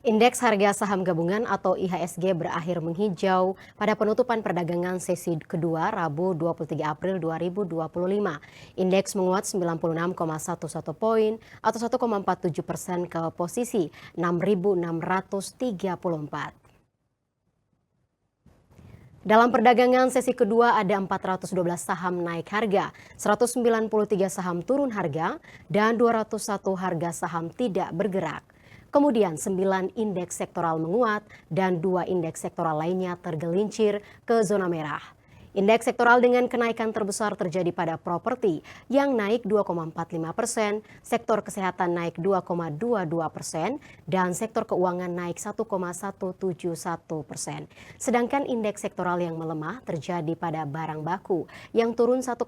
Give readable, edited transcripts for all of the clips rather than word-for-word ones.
Indeks harga saham gabungan atau IHSG berakhir menghijau pada penutupan perdagangan sesi kedua Rabu 23 April 2025. Indeks menguat 96,11 poin atau 1,47% ke posisi 6.634. Dalam perdagangan sesi kedua ada 412 saham naik harga, 193 saham turun harga, dan 201 harga saham tidak bergerak. Kemudian 9 indeks sektoral menguat dan 2 indeks sektoral lainnya tergelincir ke zona merah. Indeks sektoral dengan kenaikan terbesar terjadi pada properti yang naik 2,45%, sektor kesehatan naik 2,22%, dan sektor keuangan naik 1,171%. Sedangkan indeks sektoral yang melemah terjadi pada barang baku yang turun 1,56%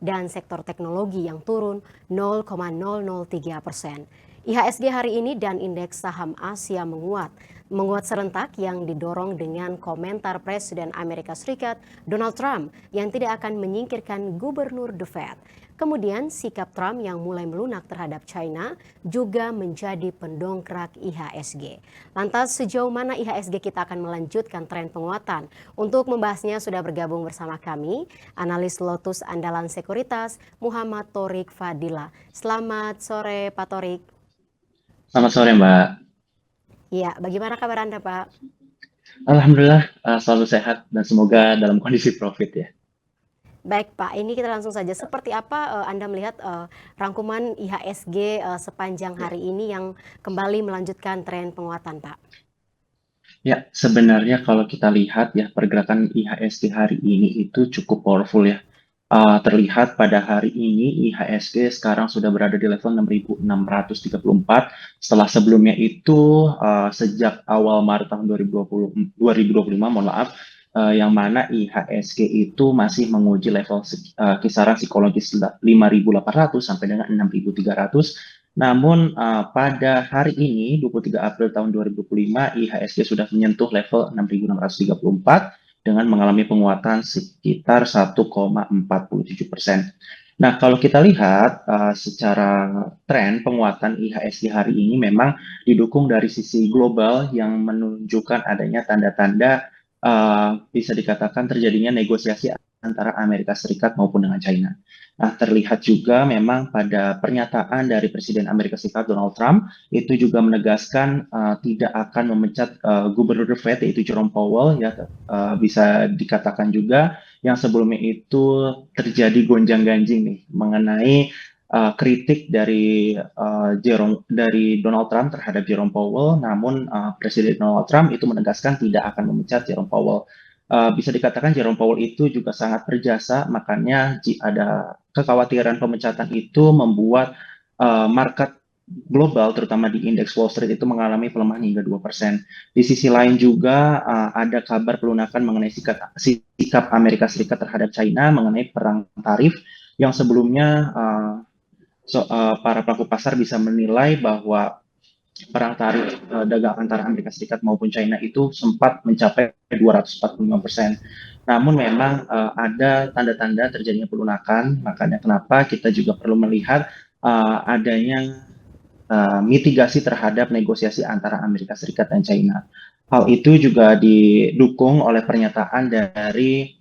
dan sektor teknologi yang turun 0,003%. IHSG hari ini dan indeks saham Asia menguat serentak yang didorong dengan komentar Presiden Amerika Serikat Donald Trump yang tidak akan menyingkirkan gubernur The Fed. Kemudian sikap Trump yang mulai melunak terhadap China juga menjadi pendongkrak IHSG. Lantas sejauh mana IHSG kita akan melanjutkan tren penguatan? Untuk membahasnya sudah bergabung bersama kami analis Lotus Andalan Sekuritas Muhammad Thorik Fadila. Selamat sore Pak Thorik. Selamat sore, Mbak. Ya, bagaimana kabar Anda, Pak? Alhamdulillah, selalu sehat dan semoga dalam kondisi profit ya. Baik, Pak. Ini kita langsung saja. Seperti apa Anda melihat rangkuman IHSG sepanjang Ya, hari ini yang kembali melanjutkan tren penguatan, Pak? ya, sebenarnya kalau kita lihat ya pergerakan IHSG hari ini itu cukup powerful ya. Terlihat pada hari ini IHSG sekarang sudah berada di level 6.634 setelah sebelumnya itu sejak awal Maret tahun 2025, mohon maaf, yang mana IHSG itu masih menguji level kisaran psikologis 5.800 sampai dengan 6.300. Namun pada hari ini 23 April tahun 2025 IHSG sudah menyentuh level 6.634 dengan mengalami penguatan sekitar 1,47%. Nah, kalau kita lihat secara tren penguatan IHSG hari ini memang didukung dari sisi global yang menunjukkan adanya tanda-tanda bisa dikatakan terjadinya negosiasi antara Amerika Serikat maupun dengan China. Nah, terlihat juga memang pada pernyataan dari Presiden Amerika Serikat Donald Trump itu juga menegaskan tidak akan memecat Gubernur The Fed yaitu Jerome Powell ya, bisa dikatakan juga yang sebelumnya itu terjadi gonjang-ganjing nih mengenai kritik dari Donald Trump terhadap Jerome Powell, namun Presiden Donald Trump itu menegaskan tidak akan memecat Jerome Powell. Bisa dikatakan Jerome Powell itu juga sangat berjasa, makanya ada kekhawatiran pemecatan itu membuat market global, terutama di indeks Wall Street itu mengalami pelemahan hingga 2%. Di sisi lain juga ada kabar pelunakan mengenai sikap Amerika Serikat terhadap China mengenai perang tarif yang sebelumnya para pelaku pasar bisa menilai bahwa perang tarif dagang antara Amerika Serikat maupun China itu sempat mencapai 245%. Namun memang ada tanda-tanda terjadinya pelunakan, makanya kenapa kita juga perlu melihat adanya mitigasi terhadap negosiasi antara Amerika Serikat dan China. Hal itu juga didukung oleh pernyataan dari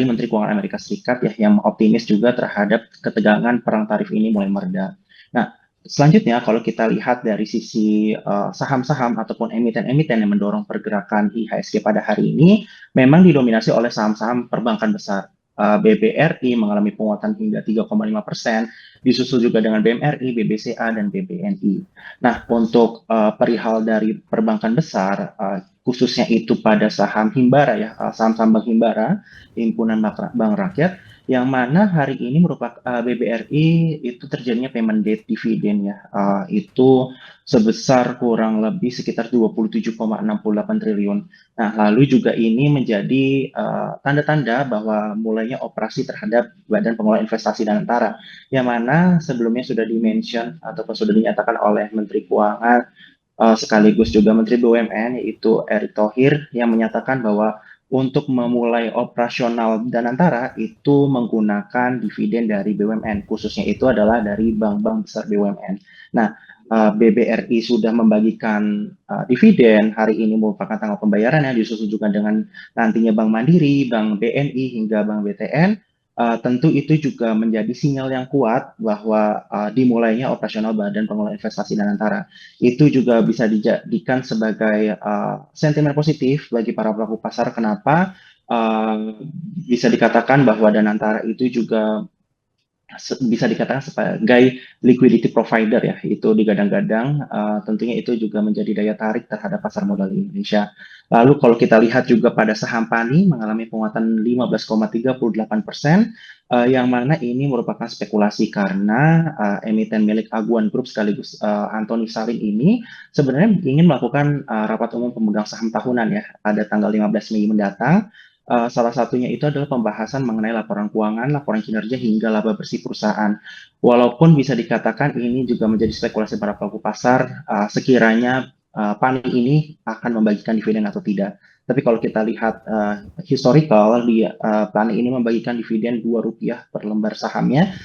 Menteri Keuangan Amerika Serikat ya yang optimis juga terhadap ketegangan perang tarif ini mulai mereda. Nah, selanjutnya kalau kita lihat dari sisi saham-saham ataupun emiten-emiten yang mendorong pergerakan IHSG pada hari ini memang didominasi oleh saham-saham perbankan besar. BBRI mengalami penguatan hingga 3,5%, disusul juga dengan BMRI, BBCA, dan BBNI. Nah, untuk perihal dari perbankan besar, khususnya itu pada saham Himbara ya, saham-saham Bank Himbara, Himpunan Bank Rakyat, yang mana hari ini merupakan BBRI itu terjadinya payment date dividen ya, itu sebesar kurang lebih sekitar 27,68 triliun. Nah, lalu juga ini menjadi tanda-tanda bahwa mulainya operasi terhadap Badan Pengelola Investasi dan Antara, yang mana sebelumnya sudah dimention ataupun sudah dinyatakan oleh Menteri Keuangan sekaligus juga Menteri BUMN yaitu Erick Thohir yang menyatakan bahwa untuk memulai operasional Danantara itu menggunakan dividen dari BUMN, khususnya itu adalah dari bank-bank besar BUMN. Nah, BBRI sudah membagikan dividen, hari ini merupakan tanggal pembayaran yang disusul juga dengan nantinya Bank Mandiri, Bank BNI, hingga Bank BTN. Tentu itu juga menjadi sinyal yang kuat bahwa dimulainya operasional Badan Pengelola Investasi Danantara. Itu juga bisa dijadikan sebagai sentimen positif bagi para pelaku pasar. Kenapa? Bisa dikatakan bahwa Danantara itu juga bisa dikatakan sebagai liquidity provider ya, itu digadang-gadang, tentunya itu juga menjadi daya tarik terhadap pasar modal di Indonesia. Lalu kalau kita lihat juga pada saham PANI mengalami penguatan 15,38%, yang mana ini merupakan spekulasi karena emiten milik Aguan Group sekaligus Anthony Salim ini sebenarnya ingin melakukan rapat umum pemegang saham tahunan ya pada tanggal 15 Mei mendatang. Salah satunya itu adalah pembahasan mengenai laporan keuangan, laporan kinerja, hingga laba bersih perusahaan. Walaupun bisa dikatakan ini juga menjadi spekulasi para pelaku pasar, sekiranya PANI ini akan membagikan dividen atau tidak. Tapi kalau kita lihat historical, PANI ini membagikan dividen Rp2 per lembar sahamnya,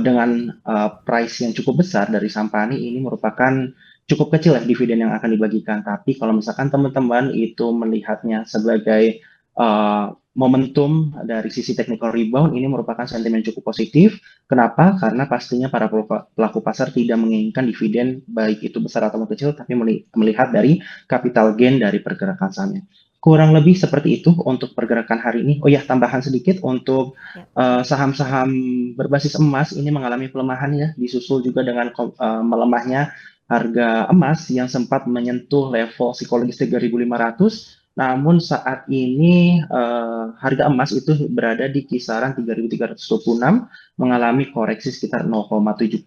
dengan price yang cukup besar dari saham PANI ini merupakan cukup kecil ya dividen yang akan dibagikan. Tapi kalau misalkan teman-teman itu melihatnya sebagai momentum dari sisi technical rebound, ini merupakan sentimen cukup positif. Kenapa? Karena pastinya para pelaku pasar tidak menginginkan dividen baik itu besar atau kecil, tapi melihat dari capital gain dari pergerakan sahamnya. Kurang lebih seperti itu untuk pergerakan hari ini. Oh ya, tambahan sedikit untuk saham-saham berbasis emas ini mengalami pelemahan ya, disusul juga dengan melemahnya harga emas yang sempat menyentuh level psikologis 3.500. Namun saat ini harga emas itu berada di kisaran 3.326, mengalami koreksi sekitar 0,71%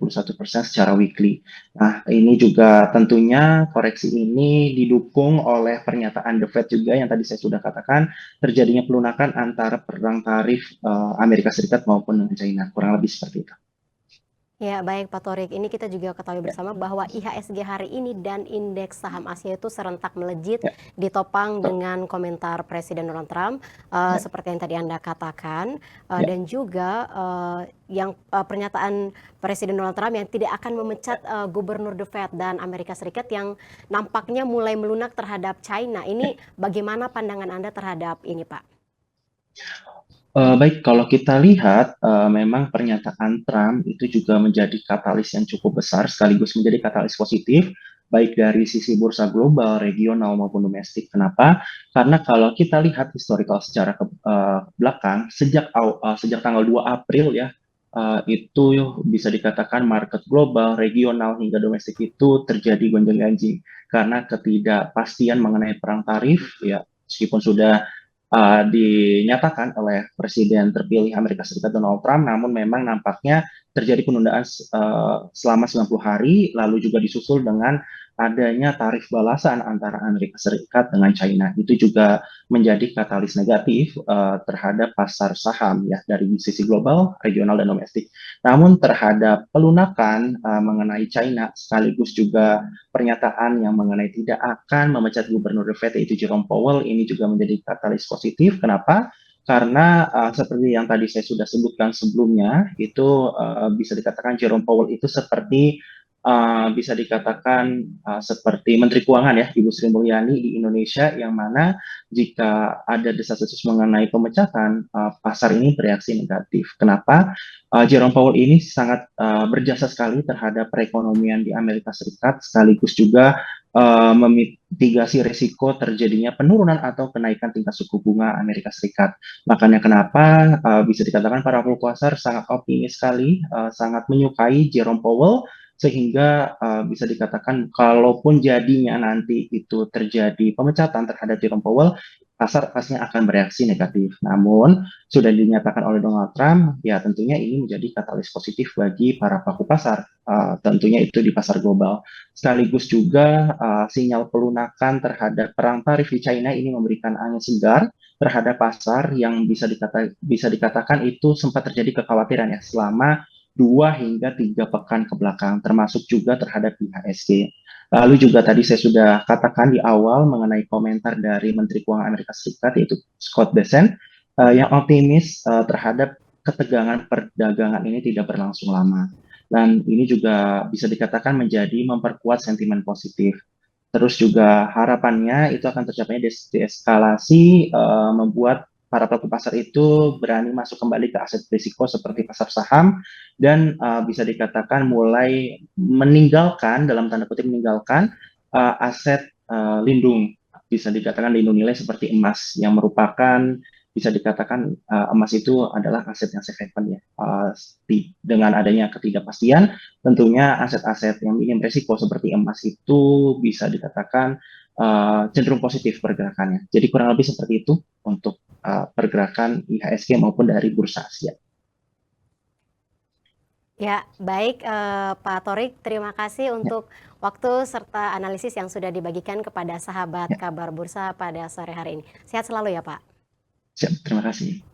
secara weekly. Nah, ini juga tentunya koreksi ini didukung oleh pernyataan The Fed juga yang tadi saya sudah katakan, terjadinya pelunakan antara perang tarif Amerika Serikat maupun dengan China. Kurang lebih seperti itu. Ya, baik Pak Torik. Ini kita juga ketahui bersama bahwa IHSG hari ini dan indeks saham Asia itu serentak melejit, Ya, ditopang betul. dengan komentar Presiden Donald Trump, Ya, seperti yang tadi Anda katakan, ya. dan juga pernyataan Presiden Donald Trump yang tidak akan memecat Gubernur The Fed dan Amerika Serikat yang nampaknya mulai melunak terhadap China. Ini bagaimana pandangan Anda terhadap ini, Pak? Baik, kalau kita lihat, memang pernyataan Trump itu juga menjadi katalis yang cukup besar, sekaligus menjadi katalis positif, baik dari sisi bursa global, regional, maupun domestik. Kenapa? Karena kalau kita lihat historical secara ke belakang, sejak tanggal 2 April ya, itu bisa dikatakan market global, regional, hingga domestik itu terjadi gonjang-ganjing. Karena ketidakpastian mengenai perang tarif, ya meskipun sudah dinyatakan oleh Presiden terpilih Amerika Serikat Donald Trump, namun memang nampaknya terjadi penundaan selama 90 hari, lalu juga disusul dengan adanya tarif balasan antara Amerika Serikat dengan China. Itu juga menjadi katalis negatif terhadap pasar saham ya dari sisi global, regional, dan domestik. Namun terhadap pelunakan mengenai China, sekaligus juga pernyataan yang mengenai tidak akan memecat Gubernur The Fed yaitu Jerome Powell, ini juga menjadi katalis positif. Kenapa? Karena seperti yang tadi saya sudah sebutkan sebelumnya, itu bisa dikatakan Jerome Powell itu seperti bisa dikatakan seperti Menteri Keuangan ya, Ibu Sri Mulyani di Indonesia, yang mana jika ada desas-desus mengenai pemecatan, pasar ini bereaksi negatif. Kenapa? Jerome Powell ini sangat berjasa sekali terhadap perekonomian di Amerika Serikat, sekaligus juga memitigasi risiko terjadinya penurunan atau kenaikan tingkat suku bunga Amerika Serikat. Makanya kenapa bisa dikatakan para pelaku pasar sangat optimis sekali, sangat menyukai Jerome Powell, sehingga bisa dikatakan kalaupun jadinya nanti itu terjadi pemecatan terhadap Jerome Powell, pasar pastinya akan bereaksi negatif. Namun sudah dinyatakan oleh Donald Trump, ya tentunya ini menjadi katalis positif bagi para pelaku pasar, tentunya itu di pasar global. Sekaligus juga sinyal pelunakan terhadap perang tarif di China ini memberikan angin segar terhadap pasar yang bisa dikatakan itu sempat terjadi kekhawatiran ya selama 2 hingga 3 pekan ke belakang, termasuk juga terhadap IHSG. Lalu juga tadi saya sudah katakan di awal mengenai komentar dari Menteri Keuangan Amerika Serikat yaitu Scott Bessent, yang optimis terhadap ketegangan perdagangan ini tidak berlangsung lama. dan ini juga bisa dikatakan menjadi memperkuat sentimen positif. Terus juga harapannya itu akan tercapainya deeskalasi, membuat para pelaku pasar itu berani masuk kembali ke aset risiko seperti pasar saham dan bisa dikatakan mulai meninggalkan, dalam tanda kutip meninggalkan, aset lindung, bisa dikatakan lindung nilai seperti emas yang merupakan bisa dikatakan emas itu adalah aset yang safe haven ya. Dengan adanya ketidakpastian, tentunya aset-aset yang minim risiko seperti emas itu bisa dikatakan cenderung positif pergerakannya. Jadi kurang lebih seperti itu untuk pergerakan IHSG maupun dari bursa Asia. Ya, baik Pak Torik, terima kasih Ya, untuk waktu serta analisis yang sudah dibagikan kepada sahabat ya, kabar bursa pada sore hari ini. Sehat selalu ya Pak. siap. Terima kasih.